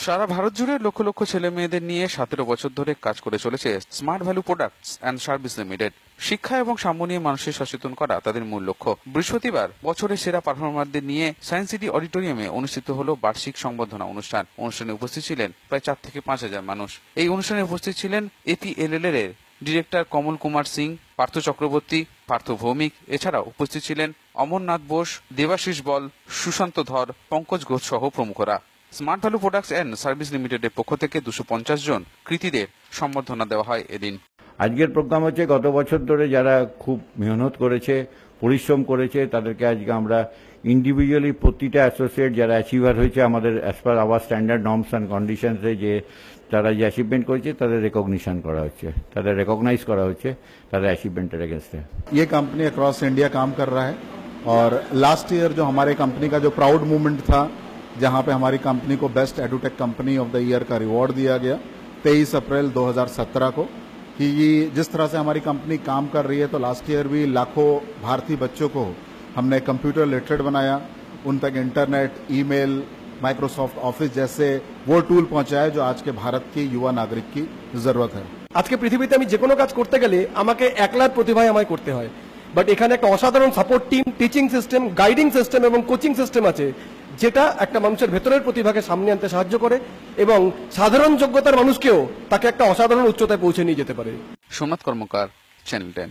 সারা ভারত জুড়ে লক্ষ লক্ষ ছেলে মেয়েদের নিয়ে 17 বছর ধরে কাজ করে চলেছে smart value products and service limited. শিক্ষা এবং সাম্য নিয়ে মানুষের সচেতন করা তাদের মূল লক্ষ্য। বৃহস্পতিবার বছরের সেরা পারফর্মারদের নিয়ে সায়েন্স সিটি অডিটোরিয়ামে অনুষ্ঠিত হলো বার্ষিক সংবর্ধনা অনুষ্ঠান। অনুষ্ঠানে উপস্থিত ছিলেন প্রায় 4 থেকে 5 হাজার মানুষ। এই অনুষ্ঠানে উপস্থিত ছিলেন APLL এর ডিরেক্টর কমল কুমার সিং, পার্থ চক্রবর্তী, পার্থ ভৌমিক। এছাড়াও উপস্থিত ছিলেন অমরনাথ বোস, দেবাশিস বল, সুশান্ত ধর, পঙ্কজ ঘোষ সহ প্রমুখরা। Smart value products and service লিমিটেডের পক্ষ থেকে 250 জন কৃতীদের সম্বর্ধনা দেওয়া হয় এদিন। আজকের প্রোগ্রাম হচ্ছে গত বছর ধরে যারা খুব মেহনত করেছে, পরিশ্রম করেছে, তাদেরকে আজকে আমরা ইন্ডিভিজুয়ালি প্রতিটা অ্যাসোসিয়েট যারা অ্যাচিভার হয়েছে আমাদের as per our standard norms and কন্ডিশনসে যে তারা যে অ্যাচিভমেন্ট করেছে তাদের রেকগনিশন করা হচ্ছে, তাদের রেকগনাইজ করা হচ্ছে তাদের অ্যাচিভমেंटेर अगेंस्ट। ये कंपनी अक्रॉस इंडिया काम कर रहा है और लास्ट ईयर जो हमारे कंपनी का जो प्राउड मूवमेंट था जहां पे हमारी कंपनी को best edutech company of the year का रिवॉर्ड दिया गया 23 अप्रैल 2017 को, कि जिस तरह से हमारी कंपनी काम कर रही है तो लास्ट ईयर भी लाखों भारतीय बच्चों को हमने कंप्यूटर लिटरेट बनाया, उन तक इंटरनेट, ईमेल, माइक्रोसॉफ्ट ऑफिस जैसे वो टूल पहुंचाए जो आज के भारत की युवा नागरिक की जरूरत है। আজকে পৃথিবীতে আমি যে কোনো কাজ করতে গেলে আমাকে একলার প্রতিভায় আমায় করতে হয়, বাট এখানে একটা অসাধারণ support team, teaching system, guiding system এবং কোচিং সিস্টেম আছে যেটা একটা মানুষের ভেতরের প্রতিভাকে সামনে আনতে সাহায্য করে এবং সাধারণ যোগ্যতার মানুষকেও তাকে একটা অসাধারণ উচ্চতায় পৌঁছে নিয়ে যেতে পারে। সোমনাথ কর্মকার, চ্যানেল 10।